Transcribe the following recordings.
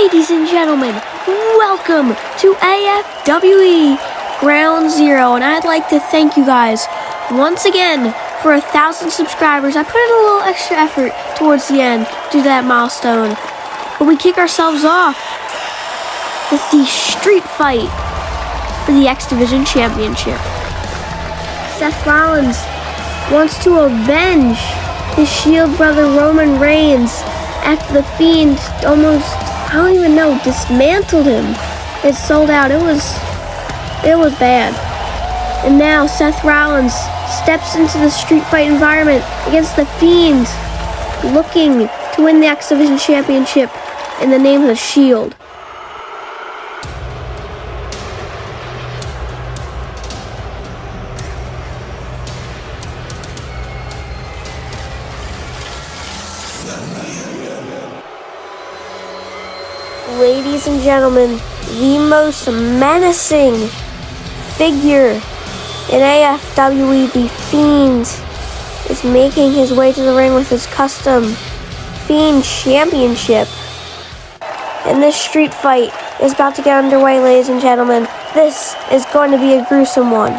Ladies and gentlemen, welcome to AFWE Ground Zero, and I'd like to thank you guys once again for 1,000 subscribers. I put in a little extra effort towards the end due to that milestone, but we kick ourselves off with the street fight for the X Division Championship. Seth Rollins wants to avenge his Shield brother Roman Reigns after the Fiend almost, dismantled him. It sold out. It was bad. And now Seth Rollins steps into the street fight environment against the Fiend, looking to win the X Division Championship in the name of the Shield. Ladies and gentlemen, the most menacing figure in AFWE, the Fiend, is making his way to the ring with his custom Fiend Championship. And this street fight is about to get underway, ladies and gentlemen. This is going to be a gruesome one.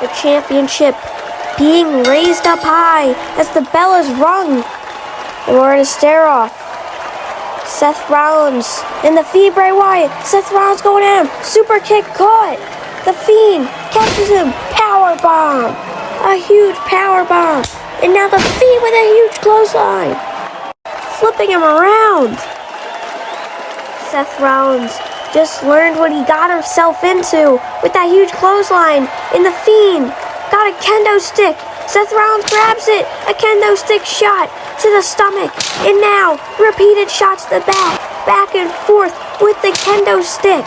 The championship being raised up high as the bell is rung. And we're in a stare-off. Seth Rollins and the Fiend Bray Wyatt. Seth Rollins going at him. Super kick caught. The Fiend catches him. Power bomb. A huge power bomb. And now the Fiend with a huge clothesline. Flipping him around. Seth Rollins just learned what he got himself into with that huge clothesline. And the Fiend got a kendo stick. Seth Rollins grabs it. A kendo stick shot to the stomach, and now repeated shots to the back and forth with the kendo stick.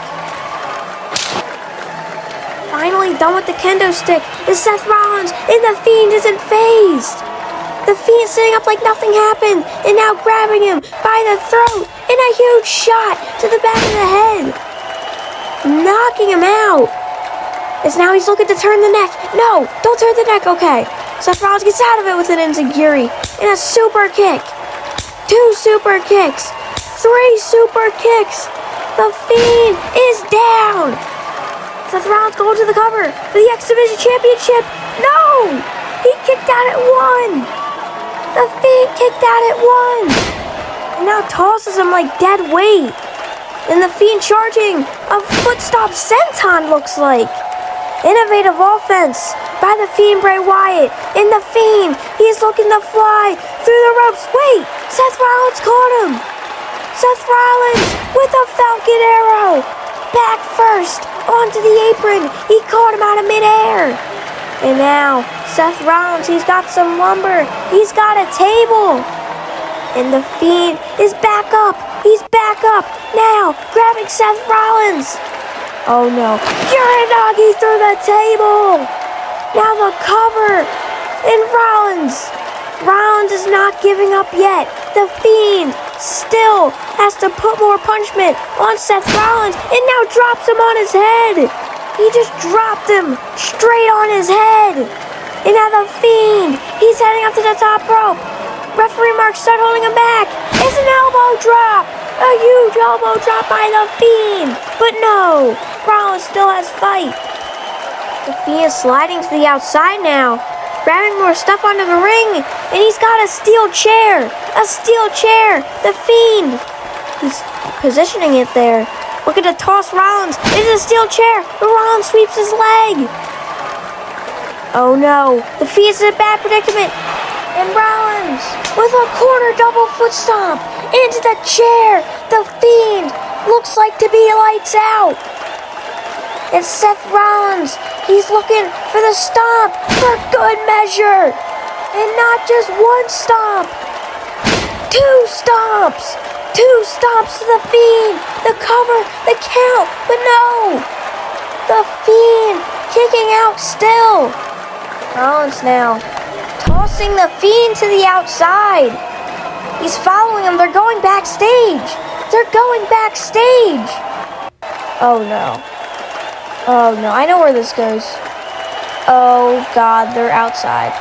Finally done with the kendo stick is Seth Rollins, and the Fiend isn't phased. The Fiend sitting up like nothing happened, and now grabbing him by the throat, and a huge shot to the back of the head, knocking him out. As now he's looking to turn the neck. No, don't turn the neck, okay. Seth Rollins gets out of it with an enziguri and a super kick. 2 super kicks. 3 super kicks. The Fiend is down. Seth Rollins going to the cover for the X Division Championship. No! He kicked out at 1. The Fiend kicked out at 1. And now tosses him like dead weight. And the Fiend charging a foot stop senton, looks like. Innovative offense by the Fiend Bray Wyatt. And the Fiend, he's looking to fly through the ropes. Wait, Seth Rollins caught him. Seth Rollins with a Falcon Arrow. Back first onto the apron. He caught him out of midair. And now Seth Rollins, he's got some lumber. He's got a table. And the Fiend is back up. He's back up now, grabbing Seth Rollins. Oh no, Uranagi through the table. Now the cover. And Rollins is not giving up yet. The Fiend still has to put more punishment on Seth Rollins and now drops him on his head. He just dropped him straight on his head. And now the Fiend, he's heading up to the top rope. Referee Mark start holding him back. It's an elbow drop. A huge elbow drop by the Fiend. But no, Rollins still has fight. The Fiend is sliding to the outside now, grabbing more stuff onto the ring, and he's got a steel chair. A steel chair. The Fiend, he's positioning it there, looking to toss Rollins into the steel chair, but Rollins sweeps his leg. Oh no, the Fiend's in a bad predicament. And Rollins with a corner double foot stomp into the chair. The Fiend looks like to be lights out. And Seth Rollins, he's looking for the stomp for good measure. And not just one stomp. 2 stomps. 2 stomps to the Fiend. The cover, the count, but no. The Fiend kicking out still. Rollins now tossing the Fiend to the outside. He's following him. They're going backstage. They're going backstage. Oh no. Oh no, I know where this goes. Oh God, they're outside.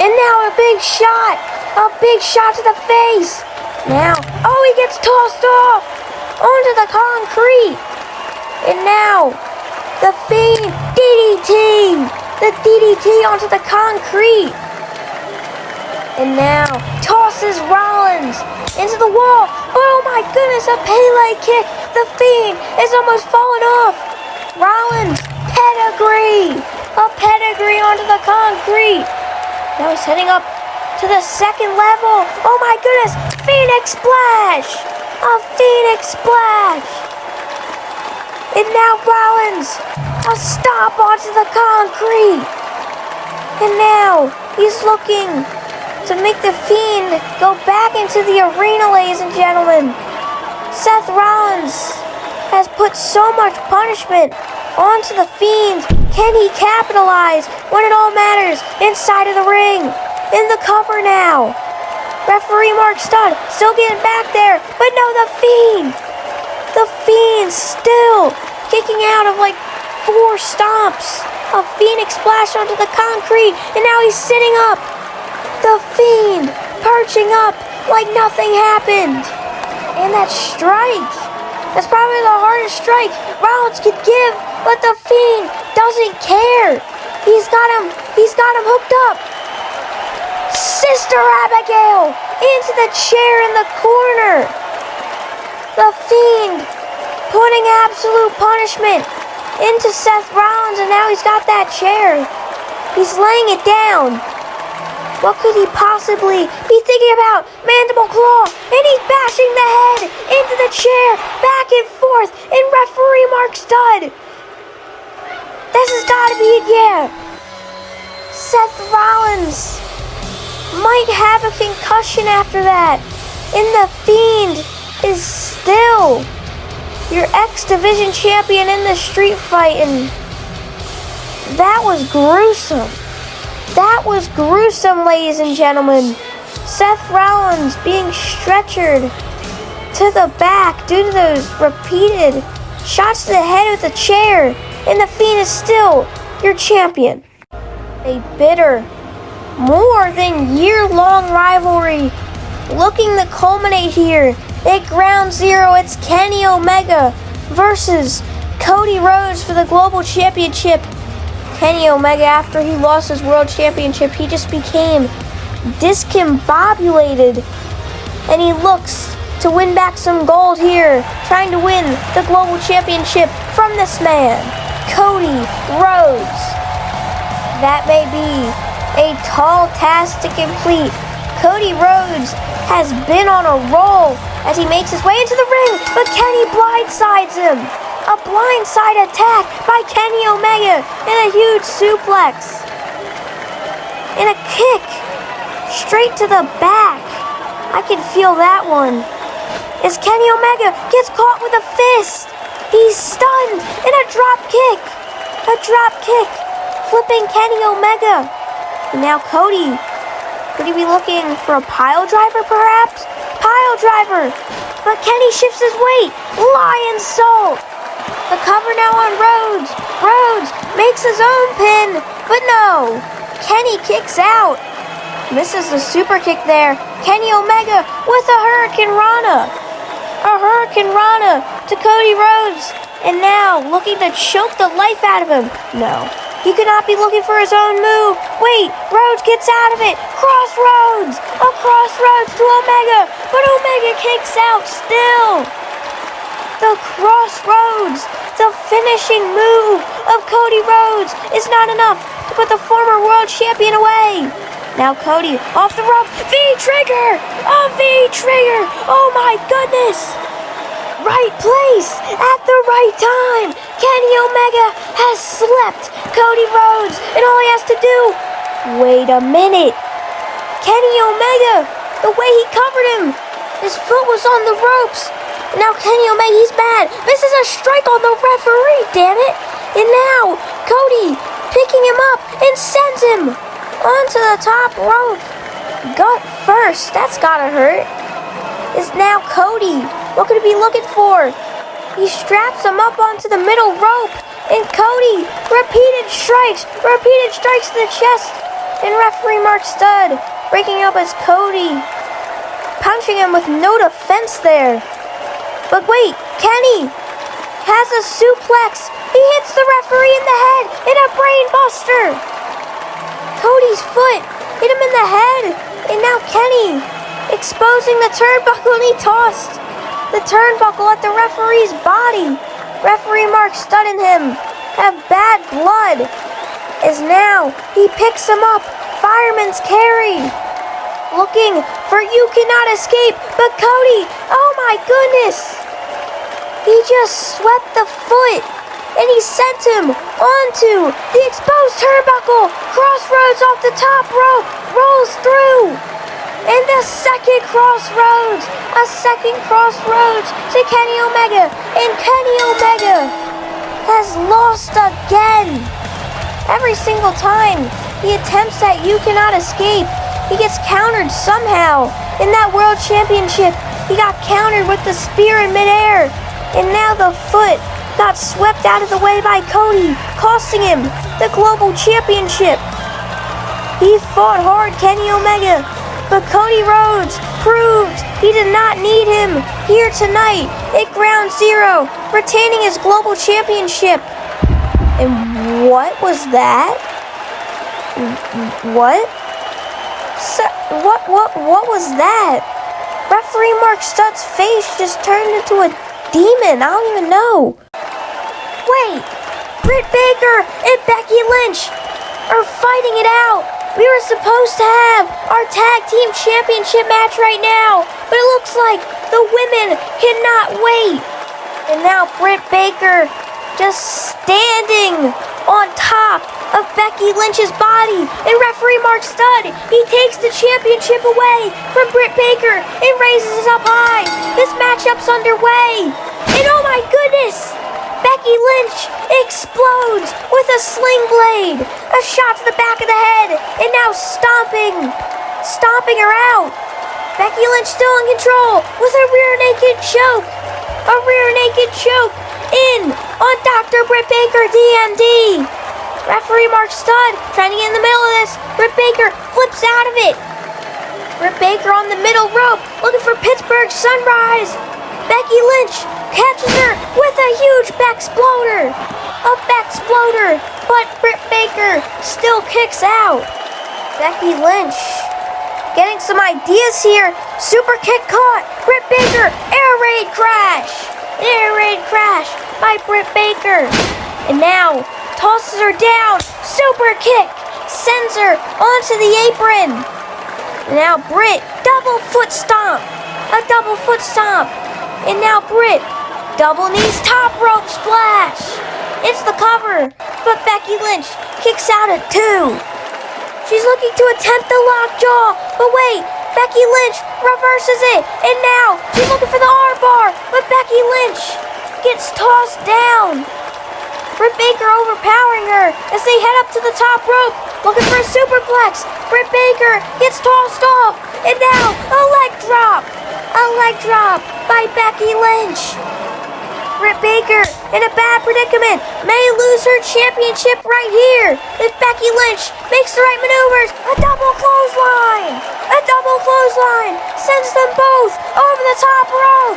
And now a big shot A big shot to the face. Now, oh, he gets tossed off onto the concrete. And now, the Fiend DDT. The DDT onto the concrete. And now, tosses Rollins into the wall. Oh my goodness, a Pele kick. The Fiend is almost falling off. Rollins, pedigree. A pedigree onto the concrete. Now he's heading up to the second level. Oh my goodness, Phoenix Splash. A Phoenix Splash. And now Rollins, a stomp onto the concrete. And now he's looking to make the Fiend go back into the arena, ladies and gentlemen. Seth Rollins has put so much punishment onto the Fiend. Can he capitalize when it all matters inside of the ring? In the cover now. Referee Mark Studd still getting back there, but no, the Fiend. The Fiend still kicking out of like 4 stomps. A Phoenix Splash onto the concrete, and now he's sitting up. The Fiend perching up like nothing happened. And that strike, that's probably the hardest strike Rollins could give, but the Fiend doesn't care. He's got him hooked up. Sister Abigail into the chair in the corner. The Fiend putting absolute punishment into Seth Rollins, and now he's got that chair. He's laying it down. What could he possibly be thinking about? Mandible claw, and he's bashing the head into the chair, back and forth, and referee Mark Studd. This has got to be it, yeah. Seth Rollins might have a concussion after that, and the Fiend is still your X-Division champion in the street fight, and that was gruesome. That was gruesome, ladies and gentlemen. Seth Rollins being stretchered to the back due to those repeated shots to the head with the chair, and the Fiend is still your champion. A bitter, more than year-long rivalry looking to culminate here at Ground Zero. It's Kenny Omega versus Cody Rhodes for the Global Championship. Kenny Omega, after he lost his World Championship, he just became discombobulated, and he looks to win back some gold here, trying to win the Global Championship from this man, Cody Rhodes. That may be a tall task to complete. Cody Rhodes has been on a roll as he makes his way into the ring, but Kenny blindsides him. A blindside attack by Kenny Omega, and a huge suplex. And a kick straight to the back. I can feel that one. As Kenny Omega gets caught with a fist. He's stunned, and a drop kick. A drop kick, flipping Kenny Omega. And now Cody. Could he be looking for a pile driver, perhaps? Pile driver. But Kenny shifts his weight. Lion Salt. The cover now on Rhodes. Rhodes makes his own pin, but no. Kenny kicks out. Misses the super kick there. Kenny Omega with a Hurricane Rana. A Hurricane Rana to Cody Rhodes. And now looking to choke the life out of him. No. He could not be looking for his own move. Wait, Rhodes gets out of it. Crossroads. A Crossroads to Omega. But Omega kicks out still. The Crossroads, the finishing move of Cody Rhodes, is not enough to put the former world champion away. Now Cody off the rope. V-trigger! A V-trigger! Oh my goodness! Right place at the right time. Kenny Omega has slept Cody Rhodes, and all he has to do, wait a minute. Kenny Omega, the way he covered him, his foot was on the ropes. Now Kenny Omega, he's mad. This is a strike on the referee, damn it. And now Cody picking him up and sends him onto the top rope. Gut first, that's gotta hurt. Is now Cody. What could he be looking for? He straps him up onto the middle rope. And Cody, repeated strikes to the chest. And referee Mark Studd breaking up as Cody, punching him with no defense there. But wait, Kenny has a suplex. He hits the referee in the head in a brain buster. Cody's foot hit him in the head, and now Kenny exposing the turnbuckle, and he tossed the turnbuckle at the referee's body. Referee Mark Studd and him have bad blood, as now he picks him up, fireman's carry, looking for You Cannot Escape, but Cody, oh my goodness, he just swept the foot, and he sent him onto the exposed turnbuckle. Crossroads off the top rope, rolls through. And the second crossroads, a second crossroads to Kenny Omega. And Kenny Omega has lost again. Every single time he attempts that You Cannot Escape, he gets countered somehow. In that World Championship, he got countered with the spear in midair. And now the foot got swept out of the way by Cody, costing him the Global Championship. He fought hard, Kenny Omega, but Cody Rhodes proved he did not need him here tonight at Ground Zero, retaining his Global Championship. And what was that? What? What was that? Referee Mark Studd's face just turned into a demon. I don't even know. Wait, Britt Baker and Becky Lynch are fighting it out. We were supposed to have our tag team championship match right now, but it looks like the women cannot wait. And now Britt Baker just standing on top of Becky Lynch's body, and referee Mark Studd, he takes the championship away from Britt Baker and raises it up high. This matchup's underway, and oh my goodness, Becky Lynch explodes with a sling blade, a shot to the back of the head, and now stomping her out. Becky Lynch still in control with a rear naked choke in on Dr. Britt Baker, DMD. Referee Mark Studd trying to get in the middle of this. Britt Baker flips out of it. Britt Baker on the middle rope looking for Pittsburgh Sunrise. Becky Lynch catches her with a huge backsploder. But Britt Baker still kicks out. Becky Lynch getting some ideas here. Super kick caught. Britt Baker, air raid crash by Britt Baker. And now tosses her down. Super kick sends her onto the apron. And now Britt, double foot stomp. And now Britt, double knees top rope splash. It's the cover, but Becky Lynch kicks out at 2. She's looking to attempt the lockjaw, but wait, Becky Lynch reverses it, and now she's looking for the armbar, but Becky Lynch gets tossed down. Britt Baker overpowering her as they head up to the top rope, looking for a superplex. Britt Baker gets tossed off, and now a leg drop by Becky Lynch. Britt Baker in a bad predicament, may lose her championship right here if Becky Lynch makes the right maneuvers. A double clothesline sends them both over the top rope.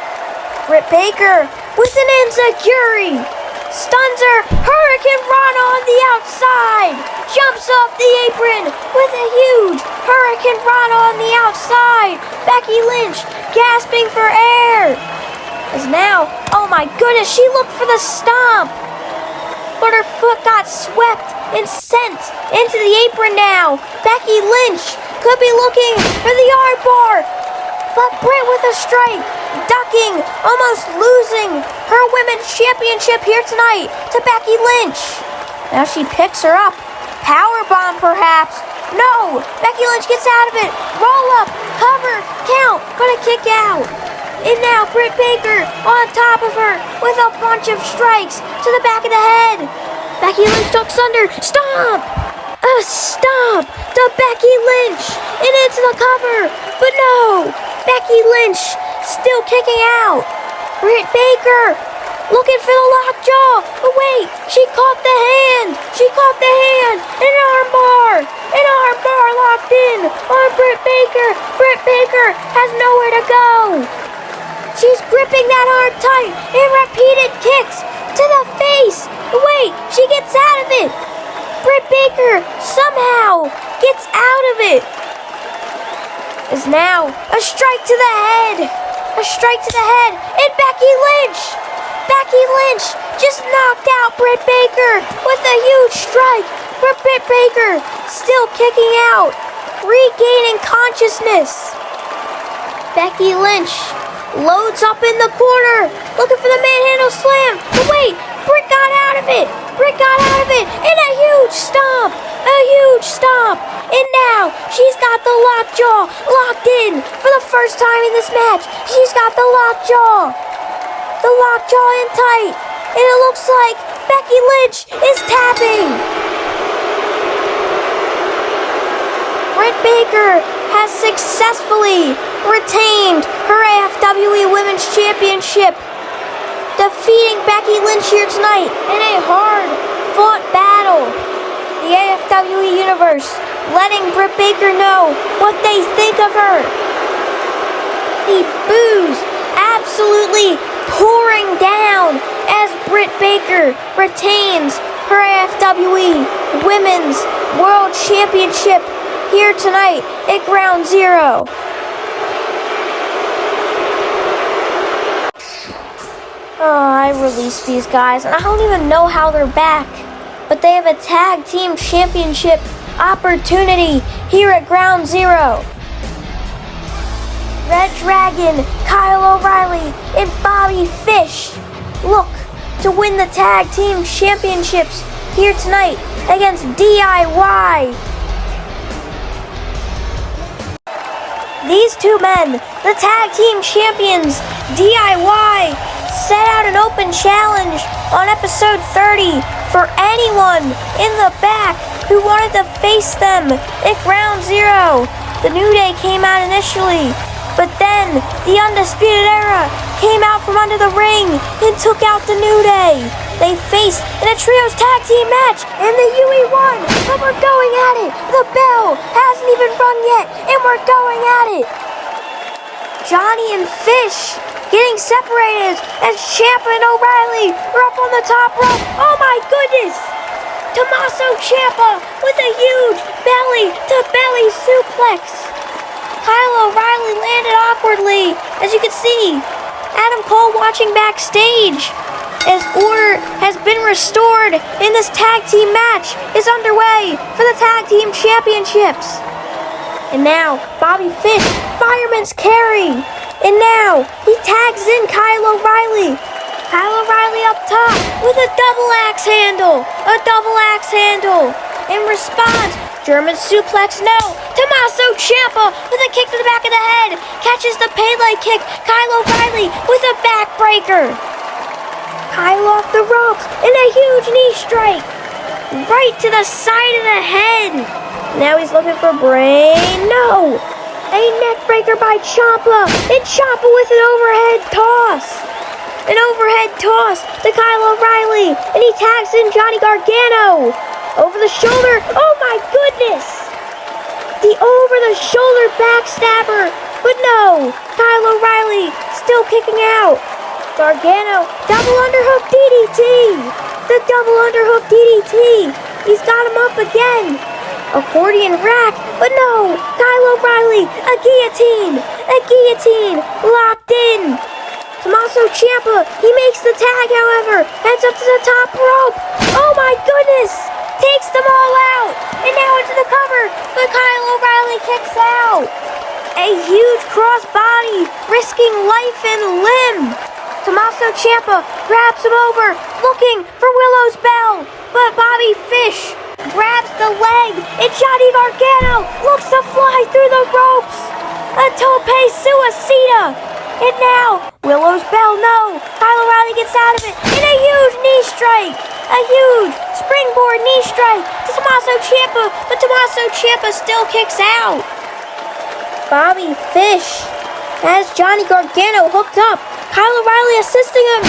Britt Baker with an enziguri stuns her, Hurricane Rana on the outside, jumps off the apron with a huge Hurricane Rana on the outside. Becky Lynch gasping for air. As now, oh my goodness, she looked for the stomp, but her foot got swept and sent into the apron now. Becky Lynch could be looking for the armbar, but Britt with a strike, ducking, almost losing her women's championship here tonight to Becky Lynch. Now she picks her up, powerbomb perhaps. No, Becky Lynch gets out of it, roll up, cover, count, but a kick out. And now Britt Baker on top of her with a bunch of strikes to the back of the head. Becky Lynch ducks under. Stomp! A stomp to Becky Lynch and into the cover. But no! Becky Lynch still kicking out. Britt Baker looking for the lockjaw. Oh, wait, she caught the hand. She caught the hand. An armbar. An armbar locked in on Britt Baker. Britt Baker has nowhere to go. She's gripping that arm tight and repeated kicks to the face. Wait, she gets out of it. Britt Baker somehow gets out of it. Is now a strike to the head. A strike to the head. And Becky Lynch. Becky Lynch just knocked out Britt Baker with a huge strike. But Britt Baker still kicking out, regaining consciousness. Becky Lynch loads up in the corner, looking for the manhandle slam. But wait, Britt got out of it. Britt got out of it. And a huge stomp. A huge stomp. And now she's got the lockjaw locked in for the first time in this match. She's got the lockjaw. The lockjaw in tight. And it looks like Becky Lynch is tapping. Britt Baker has successfully retained her AFWE Women's Championship, defeating Becky Lynch here tonight in a hard-fought battle. The AFWE Universe letting Britt Baker know what they think of her. The boos absolutely pouring down as Britt Baker retains her AFWE Women's World Championship here tonight at Ground Zero. Oh, I released these guys, and I don't even know how they're back. But they have a tag team championship opportunity here at Ground Zero. Red Dragon, Kyle O'Reilly, and Bobby Fish look to win the tag team championships here tonight against DIY. These two men, the tag team champions, DIY, set out an open challenge on episode 30 for anyone in the back who wanted to face them at Ground Zero. The New Day came out initially, but then the Undisputed Era came out from under the ring and took out the New Day. They faced in a trios tag team match, and the UE won, but we're going at it. The bell hasn't even rung yet, and we're going at it. Johnny and Fish getting separated as Ciampa and O'Reilly are up on the top rope. Oh my goodness! Tommaso Ciampa with a huge belly-to-belly suplex. Kyle O'Reilly landed awkwardly, as you can see. Adam Cole watching backstage as order has been restored in this tag team match is underway for the tag team championships. And now Bobby Fish, fireman's carry. And now he tags in Kyle O'Reilly. Kyle O'Reilly up top with a double axe handle. A double axe handle. In response, German suplex, no. Tommaso Ciampa with a kick to the back of the head. Catches the Pele kick. Kyle O'Reilly with a backbreaker. Kyle off the ropes and a huge knee strike. Right to the side of the head. Now he's looking for brain. No. A neck breaker by Ciampa. And Ciampa with an overhead toss. An overhead toss to Kyle O'Reilly. And he tags in Johnny Gargano. Over the shoulder. Oh my goodness. The over the shoulder backstabber. But no. Kyle O'Reilly still kicking out. Gargano. Double underhook DDT. The double underhook DDT. He's got him up again. Accordion rack, but no, Kyle O'Reilly, a guillotine, locked in. Tommaso Ciampa, he makes the tag, however, heads up to the top rope. Oh my goodness, takes them all out, and now into the cover, but Kyle O'Reilly kicks out. A huge crossbody, risking life and limb. Tommaso Ciampa grabs him over, looking for Willow's bell, but Bobby Fish grabs the leg, and Johnny Gargano looks to fly through the ropes. A tope suicida. And now, Willow's bell, no. Kyle O'Reilly gets out of it, and a huge knee strike. A huge springboard knee strike to Tommaso Ciampa, but Tommaso Ciampa still kicks out. Bobby Fish has Johnny Gargano hooked up. Kyle O'Reilly assisting him.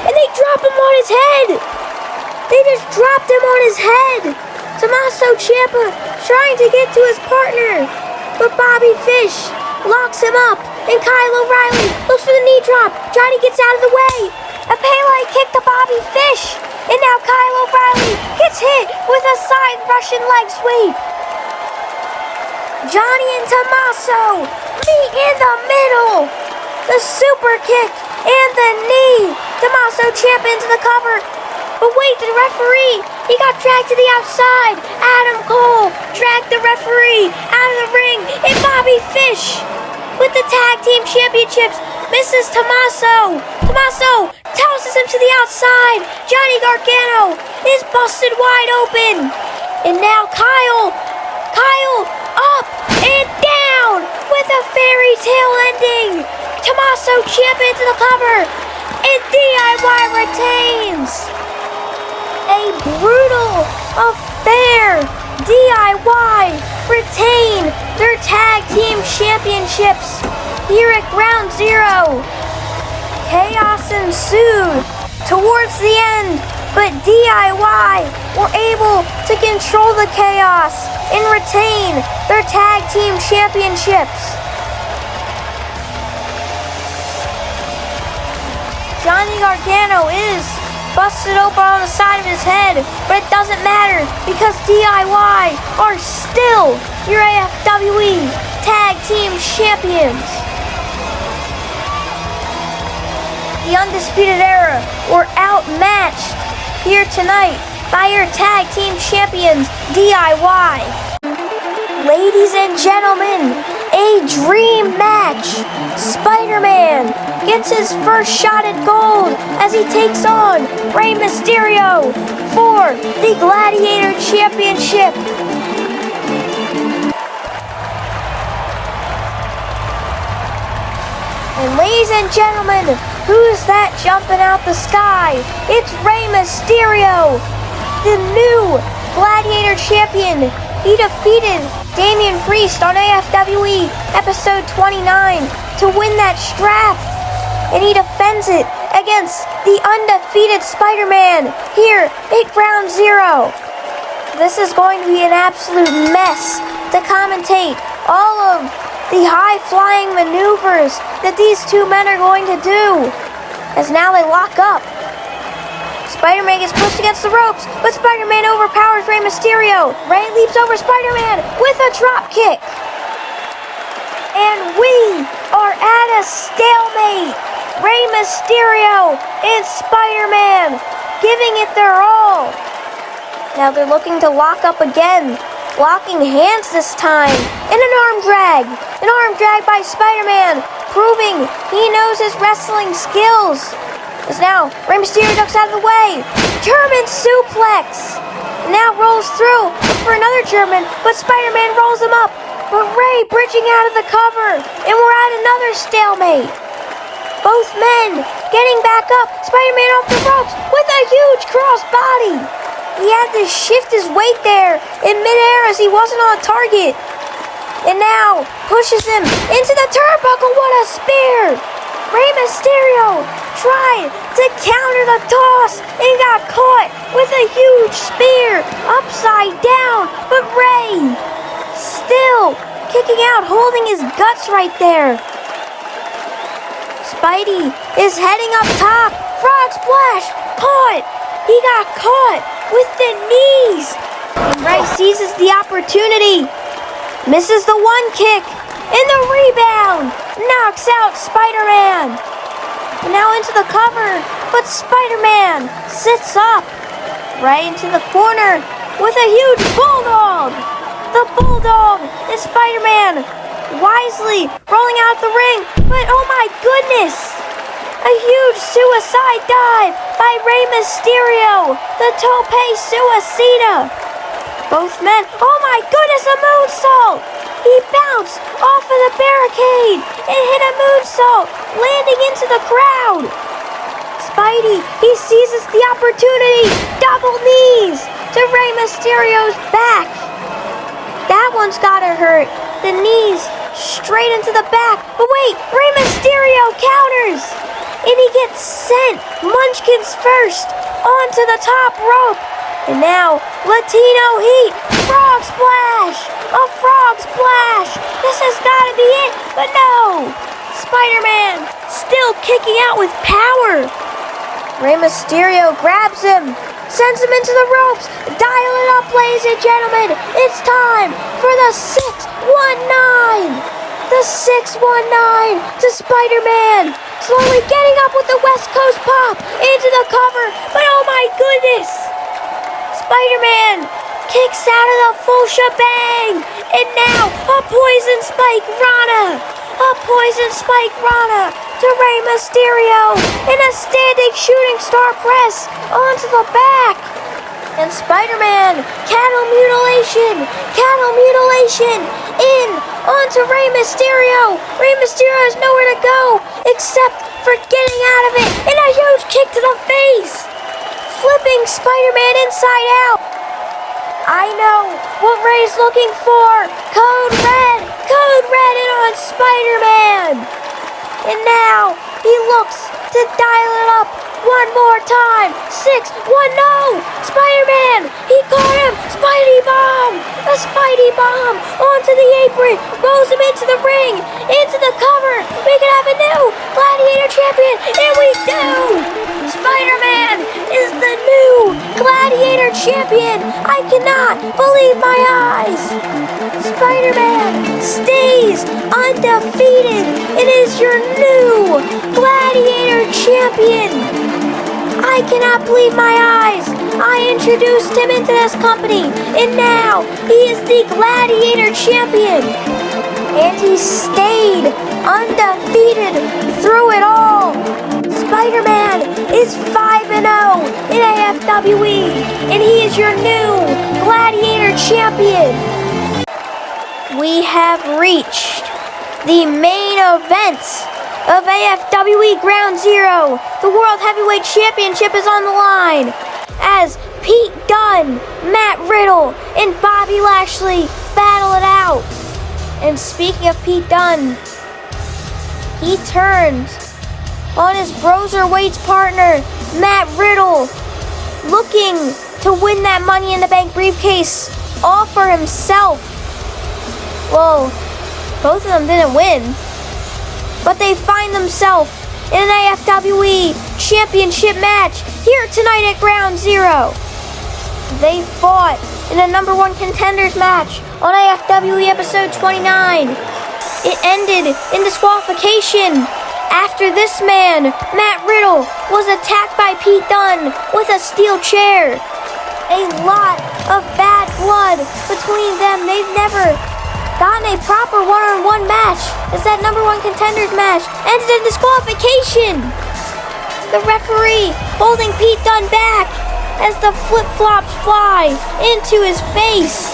and they drop him on his head. They just dropped him on his head. Tommaso Ciampa trying to get to his partner, but Bobby Fish locks him up, and Kyle O'Reilly looks for the knee drop. Johnny gets out of the way. A Pele kick to Bobby Fish, and now Kyle O'Reilly gets hit with a side Russian leg sweep. Johnny and Tommaso meet in the middle. The super kick and the knee. Tommaso Ciampa into the cover. But wait, the referee, he got dragged to the outside. Adam Cole dragged the referee out of the ring. And Bobby Fish, with the tag team championships, misses Tommaso. Tommaso tosses him to the outside. Johnny Gargano is busted wide open. And now Kyle up and down with a fairy tale ending. Tommaso Ciampa into the cover, and DIY retains. A brutal affair. DIY retain their tag team championships here at Ground Zero. Chaos ensued towards the end, but DIY were able to control the chaos and retain their tag team championships. Johnny Gargano is busted open on the side of his head, but it doesn't matter because DIY are still your AFWE Tag Team Champions. The Undisputed Era were outmatched here tonight by your Tag Team Champions, DIY. Ladies and gentlemen, a dream match. Spider-Man gets his first shot at gold as he takes on Rey Mysterio for the Gladiator Championship. And ladies and gentlemen, who's that jumping out the sky? It's Rey Mysterio, the new Gladiator Champion. He defeated Damian Priest on AFWE episode 29 to win that strap. And he defends it against the undefeated Spider-Man here at Ground Zero. This is going to be an absolute mess to commentate all of the high-flying maneuvers that these two men are going to do, as now they lock up. Spider-Man gets pushed against the ropes, but Spider-Man overpowers Rey Mysterio. Rey leaps over Spider-Man with a drop kick. And we are at a stalemate. Rey Mysterio and Spider-Man giving it their all. Now they're looking to lock up again. Locking hands this time. And an arm drag. An arm drag by Spider-Man, proving he knows his wrestling skills. As now, Rey Mysterio ducks out of the way. German suplex. Now rolls through for another German, but Spider-Man rolls him up. But Rey bridging out of the cover, and we're at another stalemate. Both men getting back up. Spider-Man off the ropes with a huge crossbody. He had to shift his weight there in midair as he wasn't on target. And now pushes him into the turnbuckle. What a spear! Rey Mysterio tried to counter the toss and got caught with a huge spear upside down, but Rey still kicking out, holding his guts right there. Spidey is heading up top. Frog splash, caught. He got caught with the knees. And Rey seizes the opportunity, misses the one kick. And the rebound knocks out Spider-Man. And now into the cover, but Spider-Man sits up right into the corner with a huge bulldog. The bulldog and Spider-Man wisely rolling out the ring, but oh my goodness! A huge suicide dive by Rey Mysterio, the Tope Suicida. Both men, oh my goodness, a moonsault! He bounced off of the barricade and hit a moonsault, landing into the crowd. Spidey, he seizes the opportunity. Double knees to Rey Mysterio's back. That one's gotta hurt. The knees straight into the back. But wait, Rey Mysterio counters. and he gets sent munchkins first onto the top rope. And now, Latino Heat, frog splash! A frog splash! This has got to be it, but no! Spider-Man still kicking out with power. Rey Mysterio grabs him, sends him into the ropes. Dial it up, ladies and gentlemen. It's time for the 619. The 619 to Spider-Man. Slowly getting up with the West Coast pop into the cover. But oh my goodness! Spider-Man kicks out of the full shebang. And now a poison spike Rana. A poison spike Rana to Rey Mysterio in a standing shooting star press onto the back. And Spider-Man, cattle mutilation in onto Rey Mysterio. Rey Mysterio has nowhere to go except for getting out of it and a huge kick to the face. Flipping Spider-Man inside out. I know what Rey's looking for. Code Red in on Spider-Man. And now he looks to dial it up one more time. 6-1, no! Spider-Man, he caught him. Spidey bomb. A Spidey bomb onto the apron. Rolls him into the ring, into the cover. We can have a new Gladiator champion, and we do! Spider-Man is the new Gladiator champion. I cannot believe my eyes. Spider-Man stays undefeated and is your new Gladiator champion. I cannot believe my eyes. I introduced him into this company, and now he is the Gladiator champion. And he stayed undefeated through it all. Spider-Man is 5-0 in AFWE, and he is your new Gladiator champion. We have reached the main event of AFWE Ground Zero. The World Heavyweight Championship is on the line as Pete Dunne, Matt Riddle, and Bobby Lashley battle it out. And speaking of Pete Dunne, he turns on his Broserweights partner, Matt Riddle, looking to win that Money in the Bank briefcase all for himself. Well, both of them didn't win, but they find themselves in an AFWE championship match here tonight at Ground Zero. They fought in a number one contenders match on AFWE episode 29. It ended in disqualification after this man, Matt Riddle, was attacked by Pete Dunne with a steel chair. A lot of bad blood between them. They've never gotten a proper one-on-one match, as that number one contenders match ended in disqualification. The referee holding Pete Dunne back as the flip-flops fly into his face.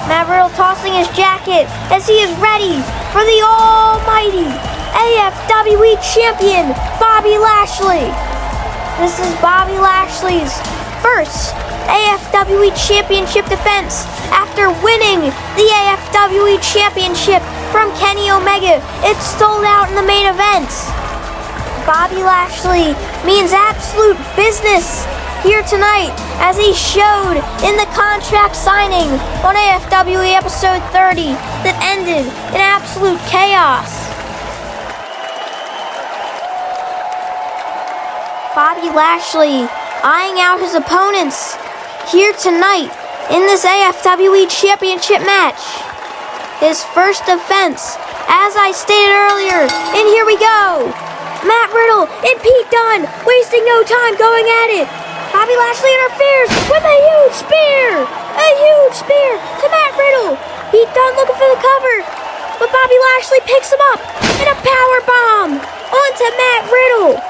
Matt Riddle tossing his jacket as he is ready for the almighty AFWE champion, Bobby Lashley. This is Bobby Lashley's first AFWE championship defense after winning the AFWE championship from Kenny Omega. It sold out in the main event. Bobby Lashley means absolute business here tonight, as he showed in the contract signing on AFWE episode 30 that ended in absolute chaos. Bobby Lashley eyeing out his opponents here tonight in this AFWE championship match. His first defense, as I stated earlier, and here we go. Matt Riddle and Pete Dunne wasting no time going at it. Bobby Lashley interferes with a huge spear! A huge spear to Matt Riddle! Pete Dunne looking for the cover, but Bobby Lashley picks him up and a power bomb onto Matt Riddle.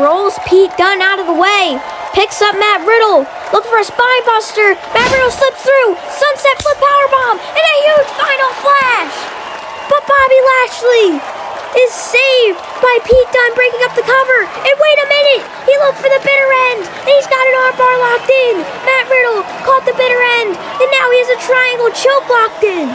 Rolls Pete Dunne out of the way, picks up Matt Riddle, looking for a spine buster. Matt Riddle slips through, sunset flip power bomb, and a huge final flash! But Bobby Lashley is saved by Pete Dunne breaking up the cover. And wait a minute, he looked for the bitter end, and he's got an armbar locked in. Matt Riddle caught the bitter end, and now he has a triangle choke locked in.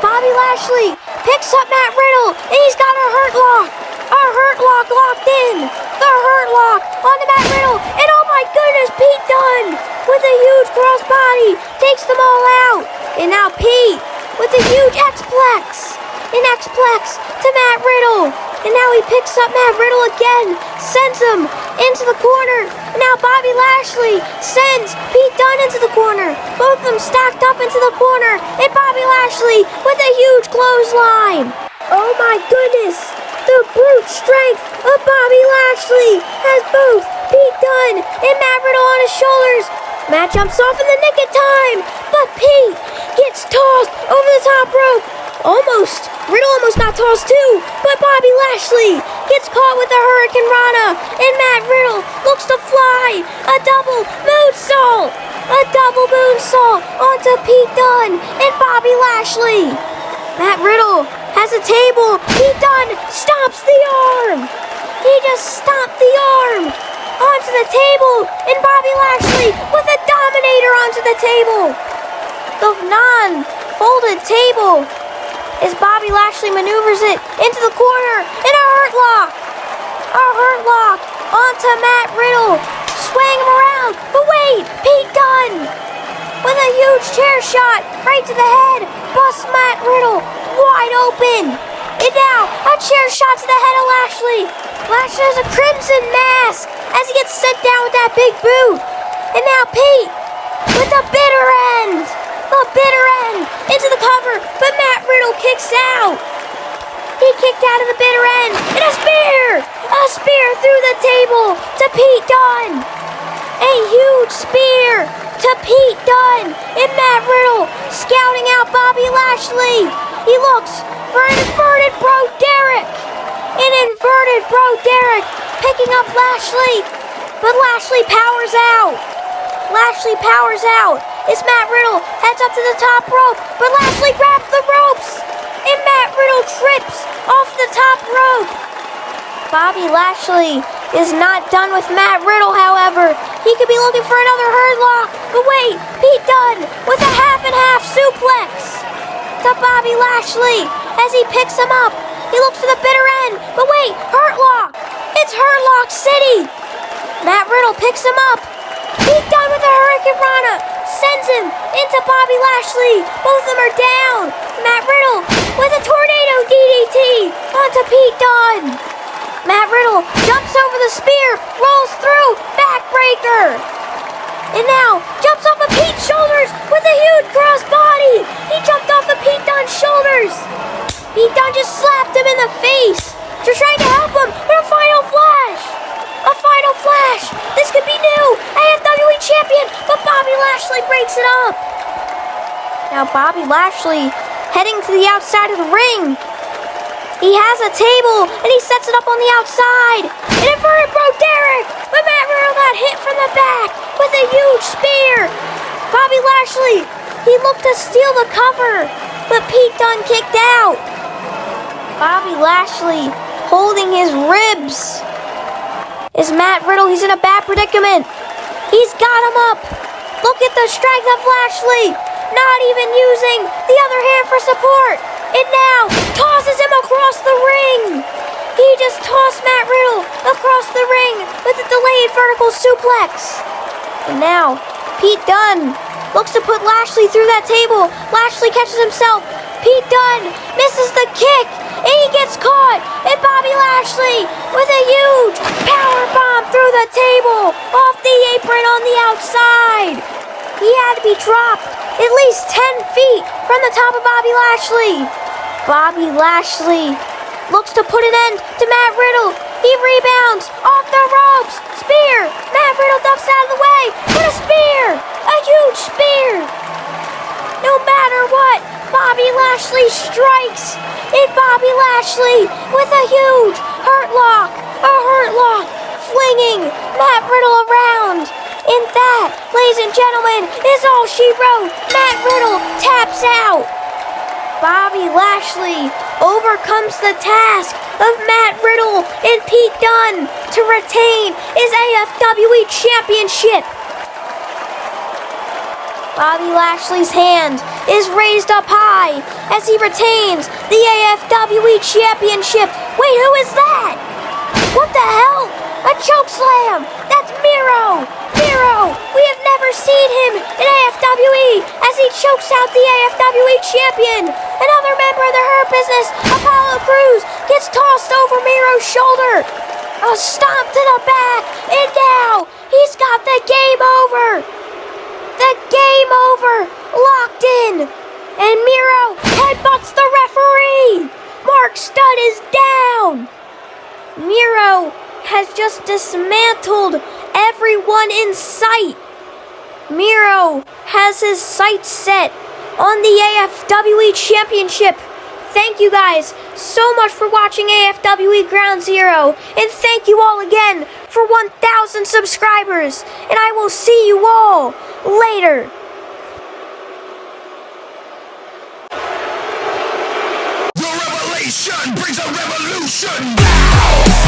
Bobby Lashley picks up Matt Riddle, and he's got a hurt lock. A Hurt Lock locked in. The Hurt Lock onto Matt Riddle. And oh my goodness, Pete Dunne with a huge crossbody takes them all out. And now Pete with a huge X-Plex. An X-Plex to Matt Riddle. And now he picks up Matt Riddle again, sends him into the corner. And now Bobby Lashley sends Pete Dunne into the corner. Both of them stacked up into the corner. And Bobby Lashley with a huge clothesline. Oh my goodness. The brute strength of Bobby Lashley has both Pete Dunne and Matt Riddle on his shoulders. Matt jumps off in the nick of time, but Pete gets tossed over the top rope. Riddle almost got tossed too, but Bobby Lashley gets caught with a Hurricane Rana, and Matt Riddle looks to fly a double moonsault. A double moonsault onto Pete Dunne and Bobby Lashley. Matt Riddle has a table. Pete Dunne stops the arm. He just stomped the arm onto the table, and Bobby Lashley with a Dominator onto the table. The non-folded table as Bobby Lashley maneuvers it into the corner, and a Hurt Lock. A Hurt Lock onto Matt Riddle, swaying him around. But wait, Pete Dunne with a huge chair shot right to the head, busts Matt Riddle wide open. And now a chair shot to the head of Lashley. Lashley has a crimson mask as he gets sent down with that big boot. And now Pete with the bitter end. The bitter end into the cover, but Matt Riddle kicks out. He kicked out of the bitter end, and a spear! A spear through the table to Pete Dunne. A huge spear to Pete Dunne, and Matt Riddle scouting out Bobby Lashley. He looks for an inverted Bro Derek. An inverted Bro Derek picking up Lashley, but Lashley powers out. Lashley powers out as Matt Riddle heads up to the top rope, but Lashley grabs the ropes, and Matt Riddle trips off the top rope. Bobby Lashley is not done with Matt Riddle, however. He could be looking for another Hurt Lock, but wait, Pete Dunne with a half-and-half suplex to Bobby Lashley as he picks him up. He looks for the bitter end, but wait, Hurt Lock. It's Hurt Lock City. Matt Riddle picks him up. Pete Dunne with a Hurricane Rana sends him into Bobby Lashley. Both of them are down. Matt Riddle with a Tornado DDT onto Pete Dunne. Matt Riddle jumps over the spear, rolls through, backbreaker. And now jumps off of Pete's shoulders with a huge crossbody. He jumped off of Pete Dunne's shoulders. Pete Dunne just slapped him in the face. Just trying to help him, but a final flash. A final flash. This could be new. AFWE champion, but Bobby Lashley breaks it up. Now Bobby Lashley heading to the outside of the ring. He has a table, and he sets it up on the outside. An inverted Bro Derek, but Matt Riddle got hit from the back with a huge spear. Bobby Lashley, he looked to steal the cover, but Pete Dunne kicked out. Bobby Lashley holding his ribs. Is Matt Riddle, he's in a bad predicament. He's got him up. Look at the strength of Lashley. Not even using the other hand for support. And now tosses him across the ring. He just tossed Matt Riddle across the ring with a delayed vertical suplex. And now Pete Dunne looks to put Lashley through that table. Lashley catches himself. Pete Dunne misses the kick, and he gets caught. And Bobby Lashley with a huge power bomb through the table off the apron on the outside. He had to be dropped at least 10 feet from the top of Bobby Lashley. Bobby Lashley looks to put an end to Matt Riddle. He rebounds off the ropes. Spear. Matt Riddle ducks out of the way. But a spear. A huge spear. No matter what, Bobby Lashley strikes. And Bobby Lashley with a huge Hurt Lock. A Hurt Lock flinging Matt Riddle around. And that, ladies and gentlemen, is all she wrote. Matt Riddle taps out. Bobby Lashley overcomes the task of Matt Riddle and Pete Dunne to retain his AFWE championship. Bobby Lashley's hand is raised up high as he retains the AFWE AFWE Championship. Wait, who is that? What the hell? A chokeslam! That's Miro! Miro! We have never seen him in AFWE as he chokes out the AFWE champion. Another member of the Hurt Business, Apollo Crews, gets tossed over Miro's shoulder. A stomp to the back, and now he's got the game over. The game over, locked in, and Miro headbutts the referee. Mark Studd is down. Miro has just dismantled everyone in sight. Miro has his sights set on the AFWE Championship. Thank you guys so much for watching AFWE Ground Zero, and thank you all again for 1,000 subscribers, and I will see you all later. The revelation brings a revolution.